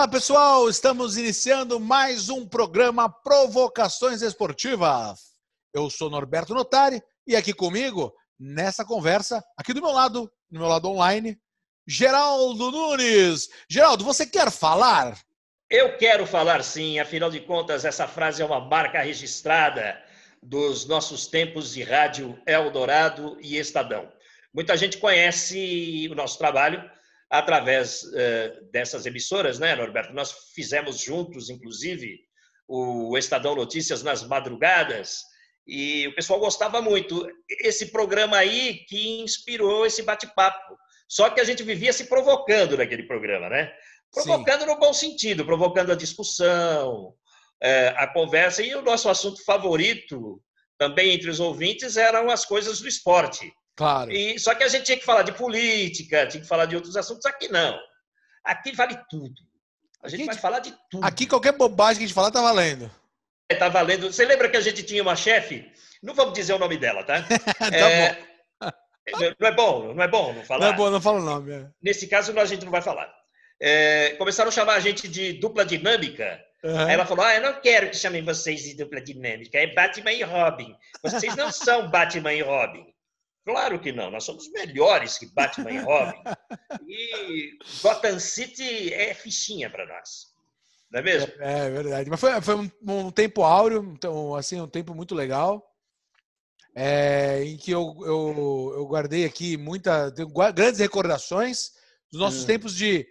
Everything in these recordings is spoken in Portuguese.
Fala pessoal, estamos iniciando mais um programa Provocações Esportivas. Eu sou Norberto Notari e aqui comigo, nessa conversa, aqui do meu lado online, Geraldo Nunes. Geraldo, você quer falar? Eu quero falar sim, afinal de contas, essa frase é uma marca registrada dos nossos tempos de rádio Eldorado e Estadão. Muita gente conhece o nosso trabalho através dessas emissoras, né, Norberto? Nós fizemos juntos, inclusive, o Estadão Notícias nas madrugadas, e o pessoal gostava muito. Esse programa aí que inspirou esse bate-papo. Só que a gente vivia se provocando naquele programa, né? Provocando Sim. No bom sentido, provocando a discussão, a conversa. E o nosso assunto favorito, também entre os ouvintes, eram as coisas do esporte. Claro. Só que a gente tinha que falar de política, tinha que falar de outros assuntos. Aqui não. Aqui vale tudo. A gente vai falar de tudo. Aqui qualquer bobagem que a gente falar tá valendo. Tá valendo. Você lembra que a gente tinha uma chefe? Não vamos dizer o nome dela, tá? Tá bom. Não é bom não falar? Não é bom, não fala o nome. Nesse caso, a gente não vai falar. Começaram a chamar a gente de dupla dinâmica. Uhum. Aí ela falou, eu não quero que chamem vocês de dupla dinâmica, é Batman e Robin. Vocês não são Batman e Robin. Claro que não, nós somos melhores que Batman e Robin. E Gotham City é fichinha para nós. Não é mesmo? É verdade. Mas foi um tempo áureo, então, assim, um tempo muito legal. Em que eu guardei aqui tenho grandes recordações dos nossos tempos de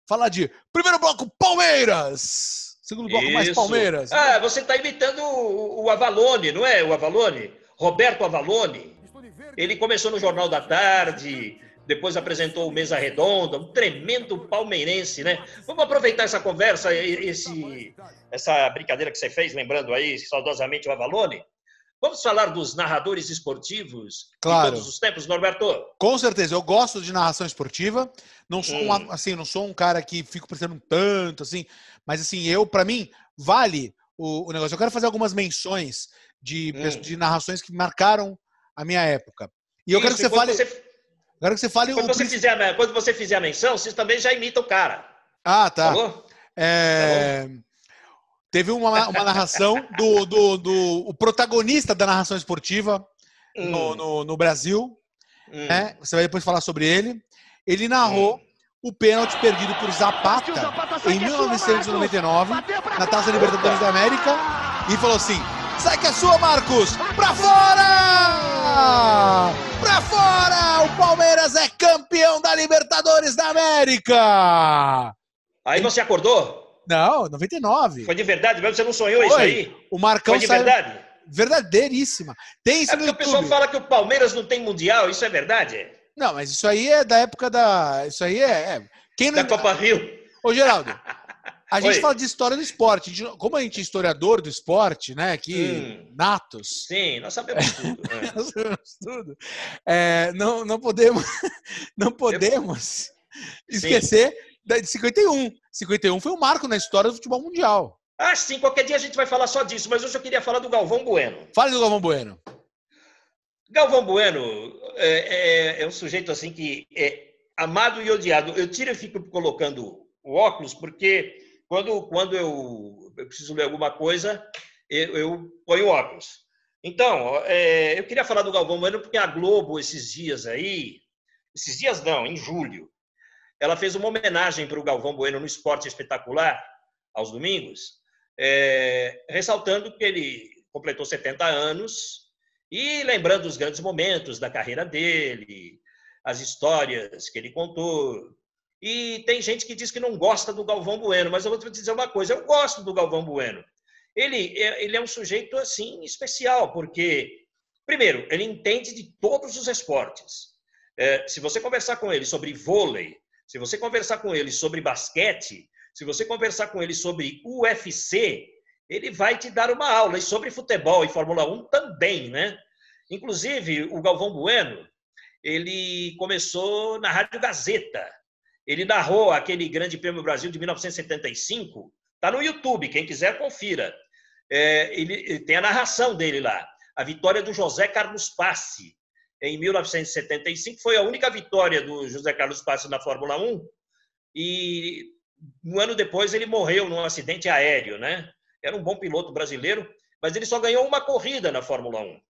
falar de primeiro bloco, Palmeiras! Segundo bloco, mais Palmeiras. Ah, você está imitando o Avalone, não é? O Avalone? Roberto Avalone. Ele começou no Jornal da Tarde, depois apresentou o Mesa Redonda, um tremendo palmeirense, né? Vamos aproveitar essa conversa, essa brincadeira que você fez, lembrando aí saudosamente o Avalone. Vamos falar dos narradores esportivos de todos os tempos, Norberto? Com certeza, eu gosto de narração esportiva. Não sou não sou um cara que fico prestando tanto, assim, mas assim, para mim, vale o negócio. Eu quero fazer algumas menções de narrações que marcaram a minha época. E eu quero que você fale. Quero que você fale. Quando você fizer a menção, você também já imita o cara. Ah, tá. Falou? Teve uma narração do protagonista da narração esportiva no Brasil. Né? Você vai depois falar sobre ele. Ele narrou o pênalti perdido por Zapata em 1999 na Taça Libertadores da América e falou assim: sai que é sua, Marcos! Pra fora! Pra fora! O Palmeiras é campeão da Libertadores da América! Aí você acordou? Não, 99. Foi de verdade mesmo? Você não sonhou isso aí? O Marcão foi de verdade? Verdadeiríssima. Tem isso no YouTube. O pessoal fala que o Palmeiras não tem mundial, isso é verdade? Não, mas isso aí é da época da... Isso aí Quem não... Da Copa Rio. Ô, Geraldo, a gente fala de história do esporte. Como a gente é historiador do esporte, né? Aqui, natos. Sim, nós sabemos tudo. Nós sabemos tudo. Não podemos esquecer de 51. 51 foi um marco na história do futebol mundial. Ah, sim, qualquer dia a gente vai falar só disso, mas hoje eu queria falar do Galvão Bueno. Fale do Galvão Bueno. Galvão Bueno é um sujeito assim que é amado e odiado. Eu tiro e fico colocando o óculos porque quando eu preciso ler alguma coisa, eu ponho o óculos. Então, eu queria falar do Galvão Bueno porque a Globo, esses dias, em julho, ela fez uma homenagem para o Galvão Bueno no Esporte Espetacular, aos domingos, ressaltando que ele completou 70 anos e lembrando os grandes momentos da carreira dele, as histórias que ele contou. E tem gente que diz que não gosta do Galvão Bueno, mas eu vou te dizer uma coisa, eu gosto do Galvão Bueno. Ele é um sujeito, assim, especial, porque, primeiro, ele entende de todos os esportes. Se você conversar com ele sobre vôlei, se você conversar com ele sobre basquete, se você conversar com ele sobre UFC, ele vai te dar uma aula. E sobre futebol e Fórmula 1 também, né? Inclusive, o Galvão Bueno, ele começou na Rádio Gazeta. Ele narrou aquele Grande Prêmio Brasil de 1975. Está no YouTube, quem quiser, confira. Ele tem a narração dele lá. A vitória do José Carlos Passe. Em 1975, foi a única vitória do José Carlos Passe na Fórmula 1. E Um ano depois ele morreu num acidente aéreo, né? Era um bom piloto brasileiro, mas ele só ganhou uma corrida na Fórmula 1.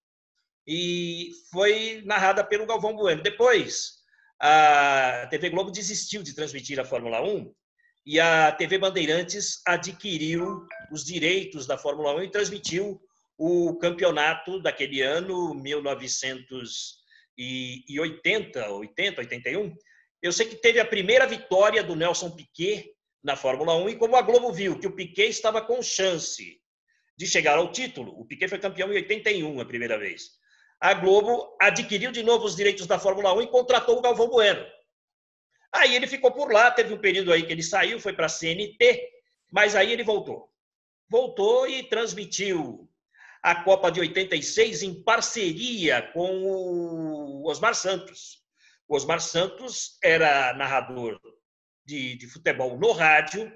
E foi narrada pelo Galvão Bueno. Depois, a TV Globo desistiu de transmitir a Fórmula 1 e a TV Bandeirantes adquiriu os direitos da Fórmula 1 e transmitiu o campeonato daquele ano, 1980, 81. Eu sei que teve a primeira vitória do Nelson Piquet na Fórmula 1 e como a Globo viu que o Piquet estava com chance de chegar ao título, o Piquet foi campeão em 81 a primeira vez, a Globo adquiriu de novo os direitos da Fórmula 1 e contratou o Galvão Bueno. Aí ele ficou por lá, teve um período aí que ele saiu, foi para a CNT, mas aí ele voltou. Voltou e transmitiu a Copa de 86 em parceria com o Osmar Santos. O Osmar Santos era narrador de futebol no rádio,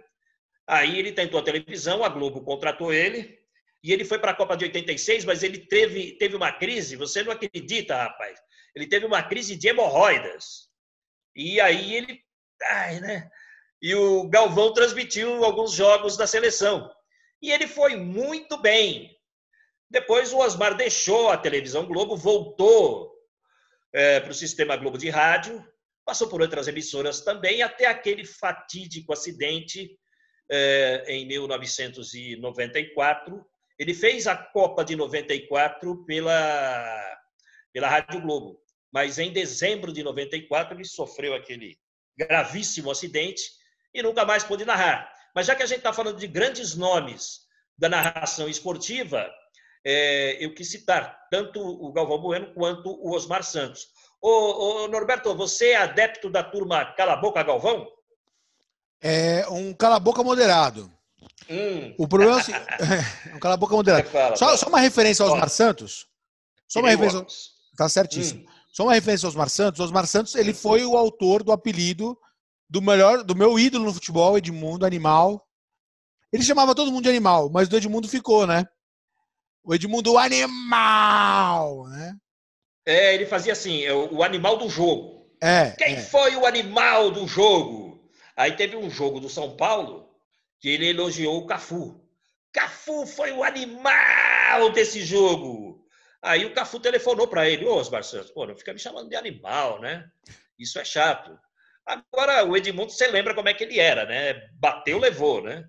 aí ele tentou a televisão, a Globo contratou ele, e ele foi para a Copa de 86, mas ele teve uma crise, você não acredita, rapaz, ele teve uma crise de hemorroidas. E aí ele... né? E o Galvão transmitiu alguns jogos da seleção. E ele foi muito bem. Depois o Osmar deixou a televisão Globo, voltou para o Sistema Globo de rádio, passou por outras emissoras também, até aquele fatídico acidente em 1994. Ele fez a Copa de 94 pela Rádio Globo. Mas em dezembro de 94 ele sofreu aquele gravíssimo acidente e nunca mais pôde narrar. Mas já que a gente está falando de grandes nomes da narração esportiva, eu quis citar tanto o Galvão Bueno quanto o Osmar Santos. Ô, Norberto, você é adepto da turma Cala a Boca Galvão? É um cala-boca moderado. O problema é um cala-boca moderado. Só uma referência ao Osmar Santos. Só uma referência. Tá certíssimo. Só uma referência ao Osmar Santos. O Osmar Santos, ele foi o autor do apelido do meu ídolo no futebol, Edmundo Animal. Ele chamava todo mundo de Animal, mas do Edmundo ficou, né? O Edmundo Animal, né? Ele fazia assim, o animal do jogo. Quem foi o animal do jogo? Aí teve um jogo do São Paulo que ele elogiou o Cafu. Cafu foi o animal desse jogo. Aí o Cafu telefonou para ele, Osmar Santos, não fica me chamando de animal, né? Isso é chato. Agora, o Edmundo, você lembra como é que ele era, né? Bateu, levou, né?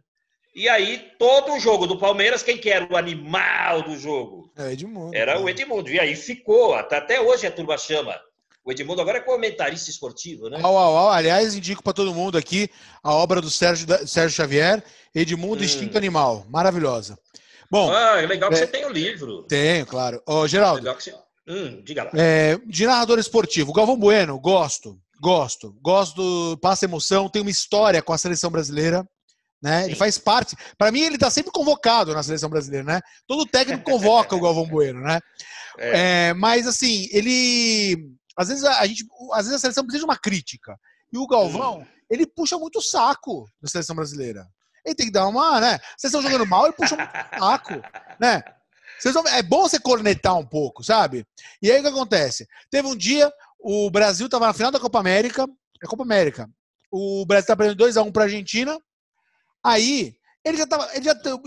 E aí, todo o jogo do Palmeiras, quem que era o animal do jogo? Edmundo. Era o Edmundo. E aí ficou, até hoje a turma chama. O Edmundo agora é comentarista esportivo, né? Aliás, indico para todo mundo aqui a obra do Sérgio Xavier, Edmundo Instinto Animal. Maravilhosa. Bom, é legal que você tem o livro. Tenho, claro. Geraldo, legal que você... diga lá. De narrador esportivo, Galvão Bueno, gosto, passa emoção, tem uma história com a seleção brasileira, né? Ele faz parte. Para mim, ele está sempre convocado na seleção brasileira, né? Todo técnico convoca o Galvão Bueno, né? Mas assim, ele... Às vezes a seleção precisa de uma crítica. E o Galvão, ele puxa muito o saco da seleção brasileira. Ele tem que dar uma, né? Vocês estão jogando mal, ele puxa muito saco, né? É bom você cornetar um pouco, sabe? E aí o que acontece? Teve um dia, o Brasil estava na final da Copa América, o Brasil estava perdendo 2-1 para a Argentina, aí ele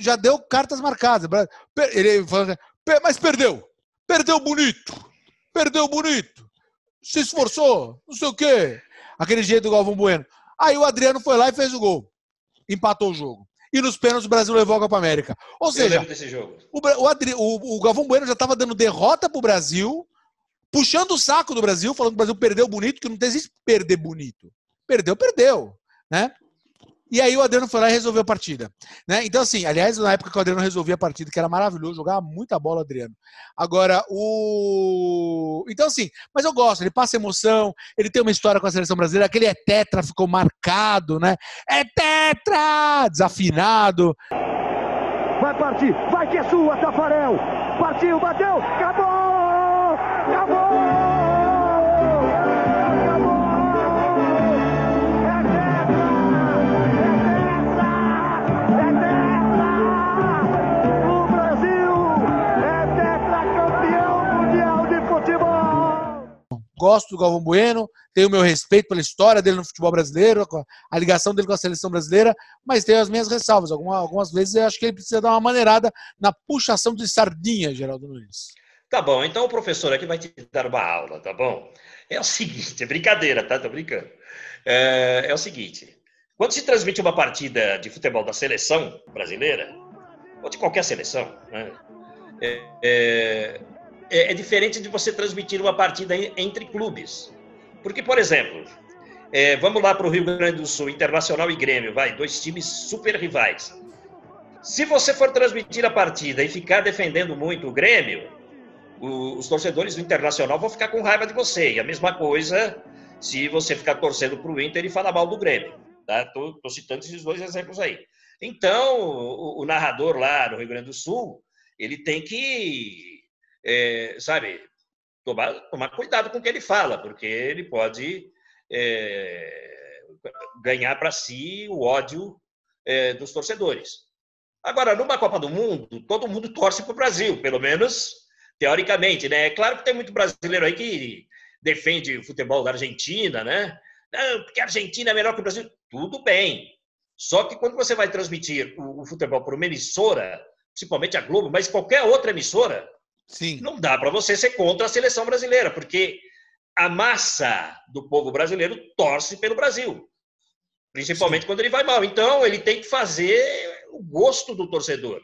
já deu cartas marcadas. Ele falou assim, mas perdeu bonito, se esforçou, não sei o quê. Aquele jeito do Galvão Bueno. Aí o Adriano foi lá e fez o gol. Empatou o jogo. E nos pênaltis o Brasil levou a Copa América. Ou seja, eu lembro desse jogo. O Galvão Bueno já estava dando derrota pro Brasil, puxando o saco do Brasil, falando que o Brasil perdeu bonito, que não existe perder bonito. Perdeu, né? E aí o Adriano foi lá e resolveu a partida, né? Então assim, aliás, na época que o Adriano resolvia a partida, que era maravilhoso, jogava muita bola, Adriano. Agora, então assim, mas eu gosto, ele passa emoção, ele tem uma história com a seleção brasileira, aquele é tetra, ficou marcado, né? É tetra! Desafinado. Vai partir, vai que é sua, Tafarel! Partiu, bateu, acabou! gosto do Galvão Bueno, tenho o meu respeito pela história dele no futebol brasileiro, a ligação dele com a seleção brasileira, mas tenho as minhas ressalvas. Algumas vezes eu acho que ele precisa dar uma maneirada na puxação de sardinha, Geraldo Nunes. Tá bom, então o professor aqui vai te dar uma aula, tá bom? É o seguinte, é brincadeira, tá? Tô brincando. É o seguinte, quando se transmite uma partida de futebol da seleção brasileira, ou de qualquer seleção, né? É diferente de você transmitir uma partida entre clubes. Porque, por exemplo, vamos lá para o Rio Grande do Sul, Internacional e Grêmio, dois times super rivais. Se você for transmitir a partida e ficar defendendo muito o Grêmio, os torcedores do Internacional vão ficar com raiva de você. E a mesma coisa se você ficar torcendo para o Inter e falar mal do Grêmio. Tá? Tô citando esses dois exemplos aí. Então, o narrador lá no Rio Grande do Sul, ele tem que, tomar cuidado com o que ele fala, porque ele pode ganhar para si o ódio dos torcedores. Agora, numa Copa do Mundo, todo mundo torce para o Brasil, pelo menos teoricamente, né? É claro que tem muito brasileiro aí que defende o futebol da Argentina, né? Não, porque a Argentina é melhor que o Brasil. Tudo bem. Só que quando você vai transmitir o futebol por uma emissora, principalmente a Globo, mas qualquer outra emissora, sim, não dá para você ser contra a seleção brasileira, porque a massa do povo brasileiro torce pelo Brasil, principalmente quando ele vai mal. Então, ele tem que fazer o gosto do torcedor.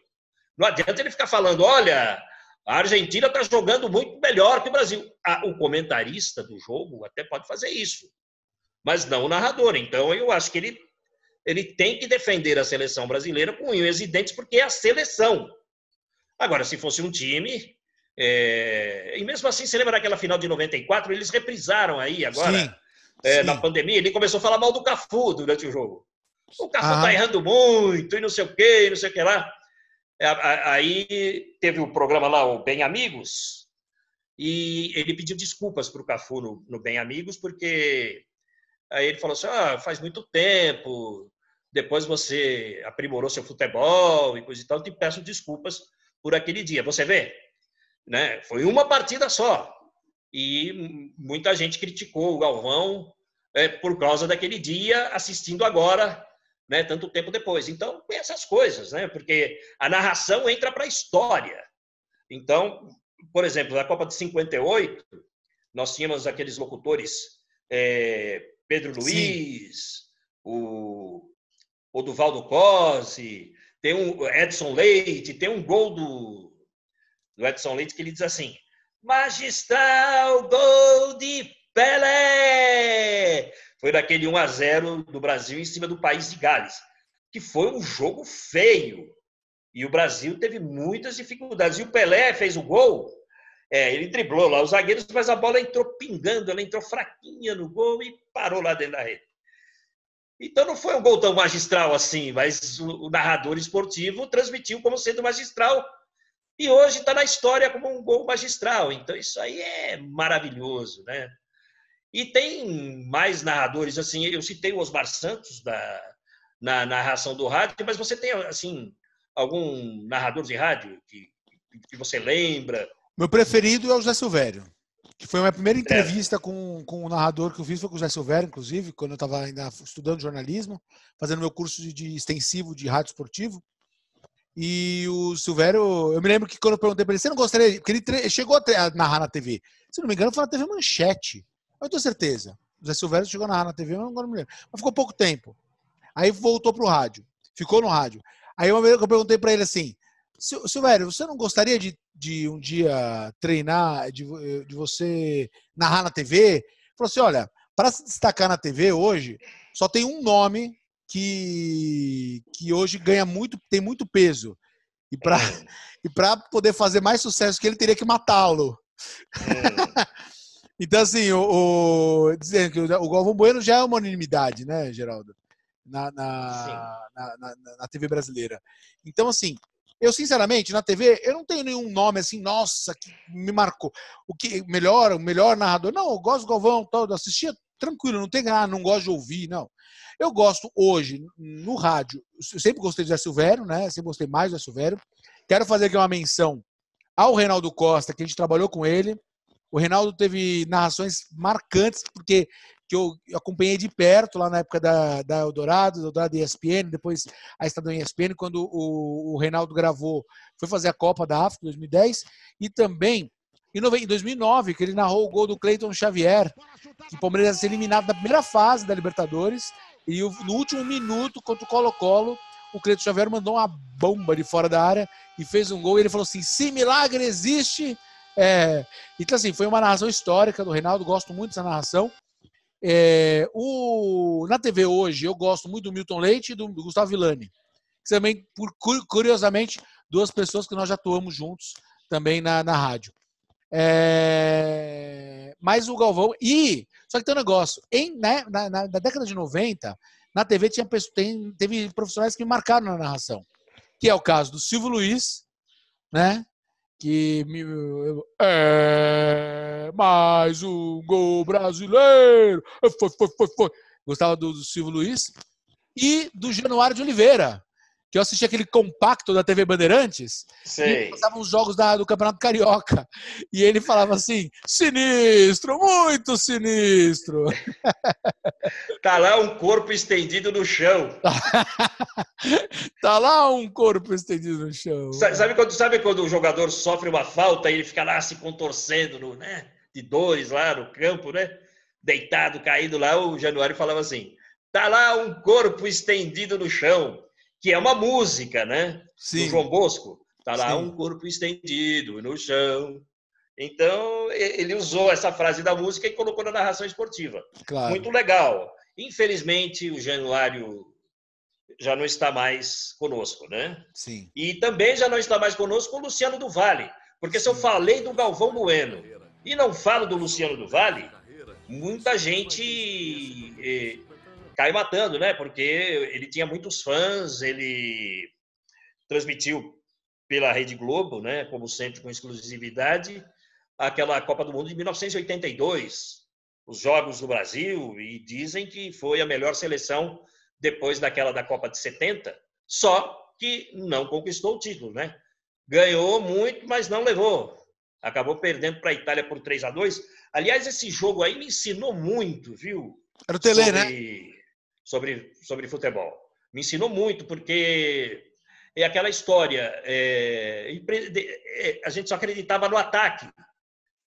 Não adianta ele ficar falando, olha, a Argentina está jogando muito melhor que o Brasil. O comentarista do jogo até pode fazer isso, mas não o narrador. Então, eu acho que ele tem que defender a seleção brasileira com unhas e dentes, porque é a seleção. Agora, se fosse um time... E mesmo assim, você lembra daquela final de 94? Eles reprisaram aí agora, sim. Na pandemia. Ele começou a falar mal do Cafu durante o jogo. O Cafu tá errando muito, e não sei o quê, e não sei o que lá. Aí teve o programa lá, o Bem Amigos, e ele pediu desculpas para o Cafu no Bem Amigos, porque aí ele falou assim, faz muito tempo, depois você aprimorou seu futebol e coisa e tal, te peço desculpas por aquele dia. Você vê? Né? Foi uma partida só. E muita gente criticou o Galvão por causa daquele dia, assistindo agora, né, tanto tempo depois. Então, tem essas coisas, né? Porque a narração entra para a história. Então, por exemplo, na Copa de 58, nós tínhamos aqueles locutores Pedro Luiz, o Oduvaldo Cosi, tem o Edson Leite, tem um gol do Edson Leite que ele diz assim, magistral gol de Pelé! Foi daquele 1-0 do Brasil em cima do País de Gales, que foi um jogo feio. E o Brasil teve muitas dificuldades. E o Pelé fez o gol, ele driblou lá os zagueiros, mas a bola entrou pingando, ela entrou fraquinha no gol e parou lá dentro da rede. Então não foi um gol tão magistral assim, mas o narrador esportivo transmitiu como sendo magistral. E hoje está na história como um gol magistral. Então isso aí é maravilhoso, né? E tem mais narradores, assim, eu citei o Osmar Santos na narração do rádio, mas você tem, assim, algum narrador de rádio que você lembra? Meu preferido é o José Silvério, que foi a minha primeira entrevista com o narrador que eu fiz, foi com o José Silvério, inclusive, quando eu estava ainda estudando jornalismo, fazendo meu curso de extensivo de rádio esportivo. E o Silvério, eu me lembro que quando eu perguntei para ele, você não gostaria, porque ele chegou a narrar na TV, se não me engano foi na TV Manchete, eu tenho certeza. O Zé Silvério chegou a narrar na TV, mas não me lembro. Mas ficou pouco tempo. Aí voltou pro rádio, ficou no rádio. Aí uma vez que eu perguntei para ele assim, Silvério, você não gostaria de um dia treinar, de você narrar na TV? Ele falou assim, olha, para se destacar na TV hoje, só tem um nome que hoje tem muito peso. E para poder fazer mais sucesso que ele, teria que matá-lo. Então, assim, dizendo que o Galvão Bueno já é uma unanimidade, né, Geraldo? Na TV brasileira. Então, assim, eu, sinceramente, na TV, eu não tenho nenhum nome assim, nossa, que me marcou. O melhor narrador. Não, eu gosto do Galvão, todo, assistia tranquilo, não tem não gosto de ouvir, não. Eu gosto hoje, no rádio, eu sempre gostei do Zé Silvério, né? Sempre gostei mais do Zé Silvério. Quero fazer aqui uma menção ao Reinaldo Costa, que a gente trabalhou com ele. O Reinaldo teve narrações marcantes, porque que eu acompanhei de perto lá na época da Eldorado ESPN, depois a Estadão ESPN, quando o Reinaldo gravou, foi fazer a Copa da África, 2010, e também em 2009, que ele narrou o gol do Cleiton Xavier, que o Palmeiras ia ser eliminado na primeira fase da Libertadores, e no último minuto, contra o Colo-Colo, o Cleiton Xavier mandou uma bomba de fora da área e fez um gol, e ele falou assim, se milagre existe... Então, assim, foi uma narração histórica do Reinaldo, gosto muito dessa narração. Na TV hoje, eu gosto muito do Milton Leite e do Gustavo Villani, que também, curiosamente, duas pessoas que nós já atuamos juntos também na rádio. Mas o Galvão... Só que tem um negócio, na década de 90, na TV teve profissionais que me marcaram na narração, que é o caso do Silvio Luiz, né? Que mais um gol brasileiro. Foi. Gostava do Silvio Luiz. E do Januário de Oliveira, que eu assisti aquele compacto da TV Bandeirantes. Sei. E passavam os jogos do Campeonato Carioca. E ele falava assim, sinistro, muito sinistro. Tá lá um corpo estendido no chão. Tá lá um corpo estendido no chão. Sabe quando o jogador sofre uma falta e ele fica lá se contorcendo, né? De dores lá no campo, né? Deitado, caído lá, o Januário falava assim, tá lá um corpo estendido no chão, que é uma música, né? Sim. Do João Bosco. Tá lá Sim. um corpo estendido no chão. Então, ele usou essa frase da música e colocou na narração esportiva. Claro. Muito legal. Infelizmente, o Januário já não está mais conosco, né? Sim. E também já não está mais conosco o Luciano do Vale. Porque se eu falei do Galvão Bueno e não falo do Luciano do Vale, muita gente cai matando, né? Porque ele tinha muitos fãs, ele transmitiu pela Rede Globo, né? Como sempre, com exclusividade, aquela Copa do Mundo de 1982, os Jogos do Brasil, e dizem que foi a melhor seleção depois daquela da Copa de 70, só que não conquistou o título, né? Ganhou muito, mas não levou. Acabou perdendo para a Itália por 3-2. Aliás, esse jogo aí me ensinou muito, viu? Era o Tele, né? Sobre futebol. Me ensinou muito, porque é aquela história, a gente só acreditava no ataque,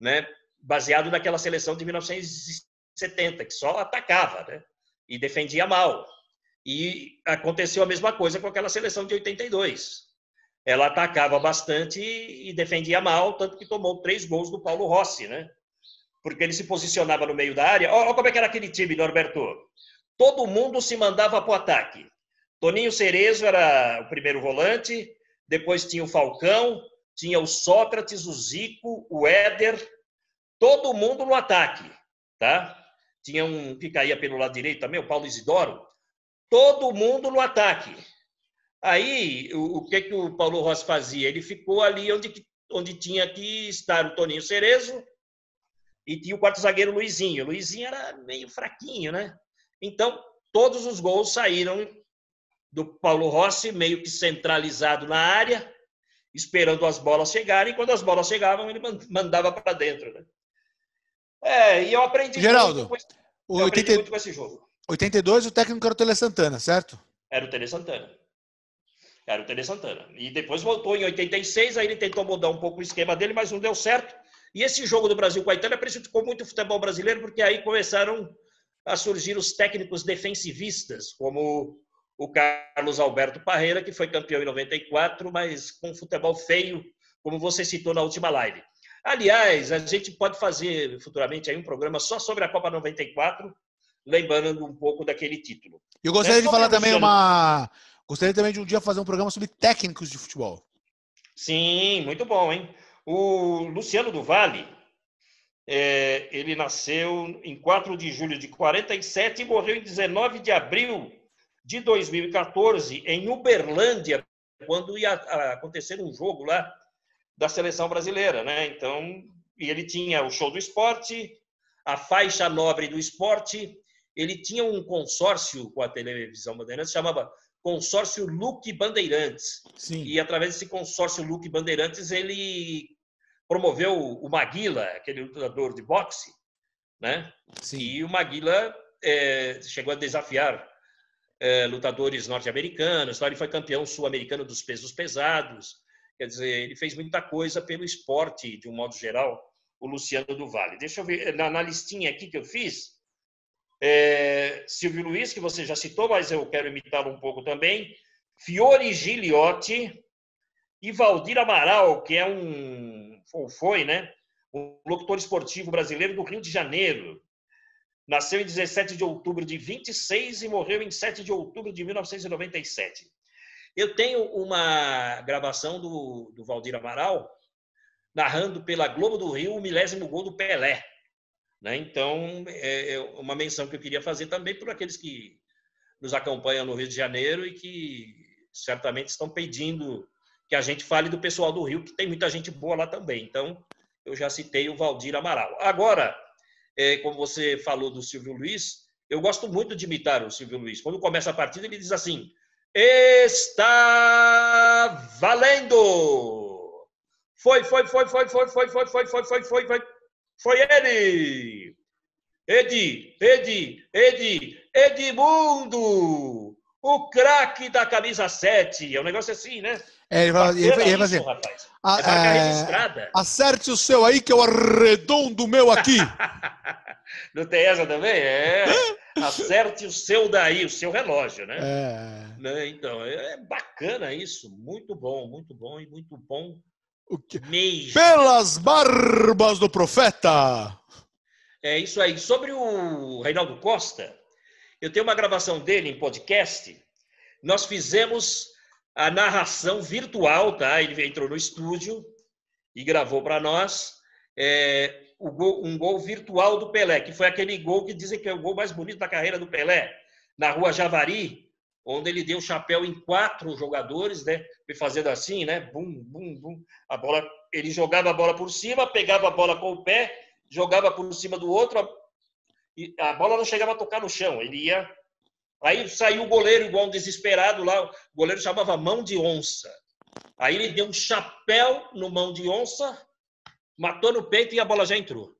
né? Baseado naquela seleção de 1970, que só atacava, né? E defendia mal. E aconteceu a mesma coisa com aquela seleção de 82. Ela atacava bastante e defendia mal, tanto que tomou 3 gols do Paulo Rossi, né? Porque ele se posicionava no meio da área. Olha como é que era aquele time, Norberto. Todo mundo se mandava para o ataque. Toninho Cerezo era o primeiro volante, depois tinha o Falcão, tinha o Sócrates, o Zico, o Éder, todo mundo no ataque, tá? Tinha um que caía pelo lado direito também, o Paulo Isidoro, todo mundo no ataque. Aí, o que o Paulo Rossi fazia? Ele ficou ali onde tinha que estar o Toninho Cerezo e tinha o quarto zagueiro Luizinho. O Luizinho era meio fraquinho, né? Então, todos os gols saíram do Paulo Rossi, meio que centralizado na área, esperando as bolas chegarem, e quando as bolas chegavam, ele mandava para dentro, né? E eu aprendi Geraldo, muito com esse jogo. 82, o técnico era o Tele Santana, certo? Era o Tele Santana. E depois voltou em 86, aí ele tentou mudar um pouco o esquema dele, mas não deu certo. E esse jogo do Brasil com a Itália prejudicou muito o futebol brasileiro, porque aí começaram a surgir os técnicos defensivistas, como o Carlos Alberto Parreira, que foi campeão em 94, mas com futebol feio, como você citou na última live. Aliás, a gente pode fazer futuramente aí um programa só sobre a Copa 94, lembrando um pouco daquele título. Eu gostaria de falar também Gostaria também de um dia fazer um programa sobre técnicos de futebol. Sim, muito bom, hein? O Luciano do Vale, ele nasceu em 4 de julho de 47 e morreu em 19 de abril de 2014, em Uberlândia, quando ia acontecer um jogo lá da seleção brasileira, né? Então, e ele tinha o Show do Esporte, a Faixa Nobre do Esporte, ele tinha um consórcio com a televisão Bandeirantes, chamava Consórcio Luque Bandeirantes. Sim. E através desse consórcio Luque Bandeirantes, ele promoveu o Maguila, aquele lutador de boxe, né? Sim. E o Maguila chegou a desafiar lutadores norte-americanos, ele foi campeão sul-americano dos pesos pesados, quer dizer, ele fez muita coisa pelo esporte, de um modo geral, o Luciano do Vale. Deixa eu ver, na listinha aqui que eu fiz, Silvio Luiz, que você já citou, mas eu quero imitá-lo um pouco também, Fiore Giliotti e Valdir Amaral, que foi, né, um locutor esportivo brasileiro do Rio de Janeiro. Nasceu em 17 de outubro de 26 e morreu em 7 de outubro de 1997. Eu tenho uma gravação do Valdir Amaral narrando pela Globo do Rio o milésimo gol do Pelé. Né? Então, é uma menção que eu queria fazer também por aqueles que nos acompanham no Rio de Janeiro e que certamente estão pedindo que a gente fale do pessoal do Rio, que tem muita gente boa lá também. Então, eu já citei o Valdir Amaral. Agora, como você falou do Silvio Luiz, eu gosto muito de imitar o Silvio Luiz. Quando começa a partida, ele diz assim: está valendo! Foi ele! Edmundo! O craque da camisa 7. É um negócio assim, né? Ele vai fazer. Rapaz. Marca registrada. Acerte o seu aí, que eu arredondo o meu aqui. Não tem essa também? Acerte o seu daí, o seu relógio, né? Então, é bacana isso. Muito bom e muito bom mesmo. Pelas barbas do profeta! É isso aí. Sobre o Reinaldo Costa, eu tenho uma gravação dele em podcast. Nós fizemos a narração virtual, tá? Ele entrou no estúdio e gravou para nós um gol virtual do Pelé, que foi aquele gol que dizem que é o gol mais bonito da carreira do Pelé, na Rua Javari, onde ele deu chapéu em 4 jogadores, né? Fazendo assim, né? Bum, bum, bum. Ele jogava a bola por cima, pegava a bola com o pé, jogava por cima do outro, e a bola não chegava a tocar no chão. Ele ia... Aí saiu o goleiro igual um desesperado lá, o goleiro chamava mão de onça. Aí ele deu um chapéu no mão de onça, matou no peito e a bola já entrou.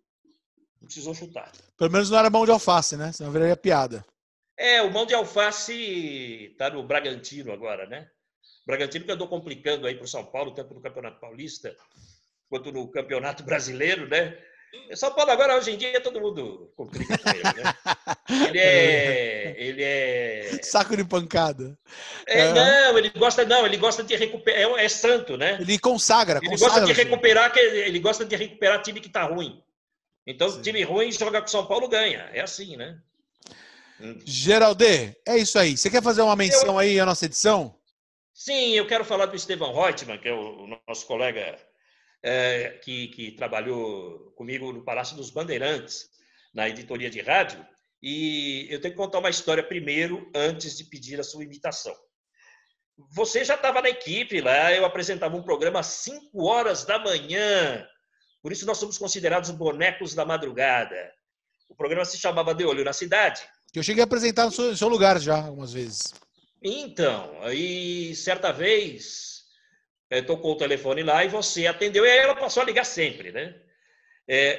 Não precisou chutar. Pelo menos não era mão de alface, né? Senão viraria piada. O mão de alface está no Bragantino agora, né? O Bragantino que andou complicando aí para o São Paulo, tanto no Campeonato Paulista quanto no Campeonato Brasileiro, né? São Paulo agora, hoje em dia, todo mundo complica com ele, né? Ele é... Saco de pancada. Não, ele gosta de recuperar, é santo, né? Ele consagra. Ele gosta de recuperar time que tá ruim. Então, sim. Time ruim joga com São Paulo, ganha. É assim, né? Geraldê, é isso aí. Você quer fazer uma menção aí à nossa edição? Sim, eu quero falar do Estevão Reutemann, que é o nosso colega que trabalhou comigo no Palácio dos Bandeirantes, na editoria de rádio. E eu tenho que contar uma história primeiro, antes de pedir a sua imitação. Você já estava na equipe lá, eu apresentava um programa às 5 horas da manhã. Por isso nós somos considerados bonecos da madrugada. O programa se chamava De Olho na Cidade. Eu cheguei a apresentar no seu lugar já, algumas vezes. Então, aí certa vez tocou o telefone lá e você atendeu. E aí ela passou a ligar sempre, né?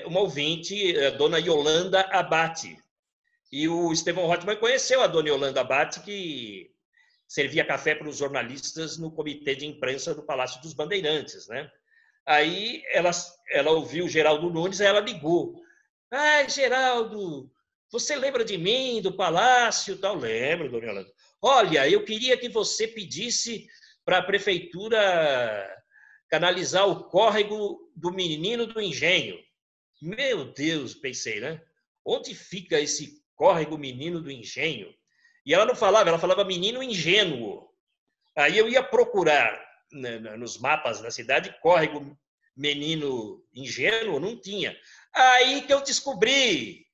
Uma ouvinte, a dona Yolanda Abate. E o Estevão Reutemann conheceu a dona Yolanda Abate, que servia café para os jornalistas no comitê de imprensa do Palácio dos Bandeirantes, né? Aí ela ouviu o Geraldo Nunes, aí ela ligou. Geraldo, você lembra de mim, do Palácio? Tal? Lembro, dona Yolanda. Olha, eu queria que você pedisse para a prefeitura canalizar o córrego do Menino do Engenho. Meu Deus, pensei, né? Onde fica esse córrego Menino do Engenho? E ela não falava, ela falava menino ingênuo. Aí eu ia procurar nos mapas da cidade, córrego Menino Ingênuo, não tinha. Aí que eu descobri,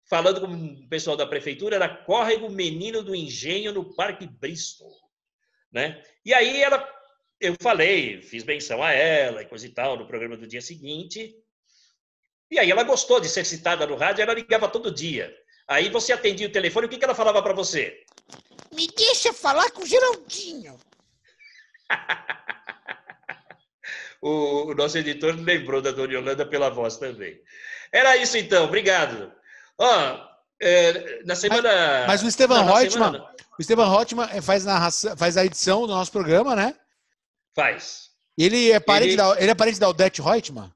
falando com o pessoal da prefeitura, era córrego Menino do Engenho no Parque Bristol, né? E aí eu falei, fiz menção a ela e coisa e tal no programa do dia seguinte. E aí ela gostou de ser citada no rádio, ela ligava todo dia. Aí você atendia o telefone, o que ela falava para você? Me deixa falar com o Geraldinho. o nosso editor lembrou da Dona Yolanda pela voz também. Era isso, então. Obrigado. Na semana... Mas o Esteban Reutemann... O Esteban Reutemann faz a edição do nosso programa, né? Faz. Ele é parente da Odete Reutemann?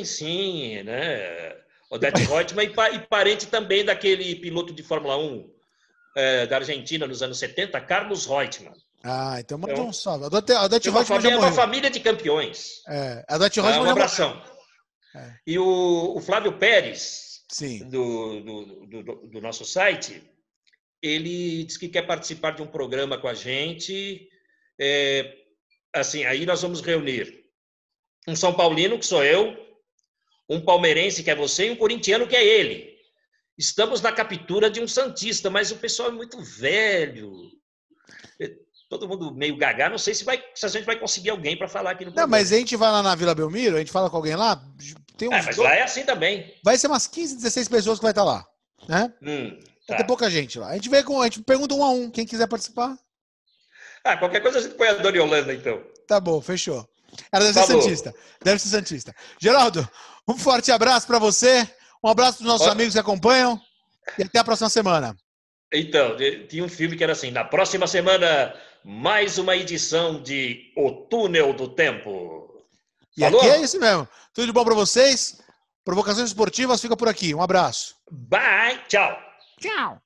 Sim, né? Odete Reutemann e parente também daquele piloto de Fórmula 1 da Argentina nos anos 70, Carlos Reutemann. Então manda um salve. A Odete Reutemann já morreu. É uma família de campeões. A Odete Reutemann um abração. E o Flávio Pérez, sim, do nosso site, ele disse que quer participar de um programa com a gente. Assim, aí nós vamos reunir um São Paulino, que sou eu, um palmeirense, que é você, e um corintiano, que é ele. Estamos na captura de um santista, mas o pessoal é muito velho. Todo mundo meio gaga. Não sei se a gente vai conseguir alguém para falar aqui no programa. Não, mas a gente vai lá na Vila Belmiro, a gente fala com alguém lá. Tem mas lá é assim também. Vai ser umas 15, 16 pessoas que vai estar lá. Né? Vai ter pouca gente lá. A gente pergunta um a um, quem quiser participar. Qualquer coisa a gente põe a Dona Yolanda, então. Tá bom, fechou. Ela deve ser santista. Deve ser santista. Geraldo, um forte abraço para você. Um abraço para os nossos amigos que acompanham. E até a próxima semana. Então, tinha um filme que era assim: na próxima semana, mais uma edição de O Túnel do Tempo. E aqui é isso mesmo. Tudo de bom para vocês. Provocações esportivas fica por aqui. Um abraço. Bye. Tchau. Tchau.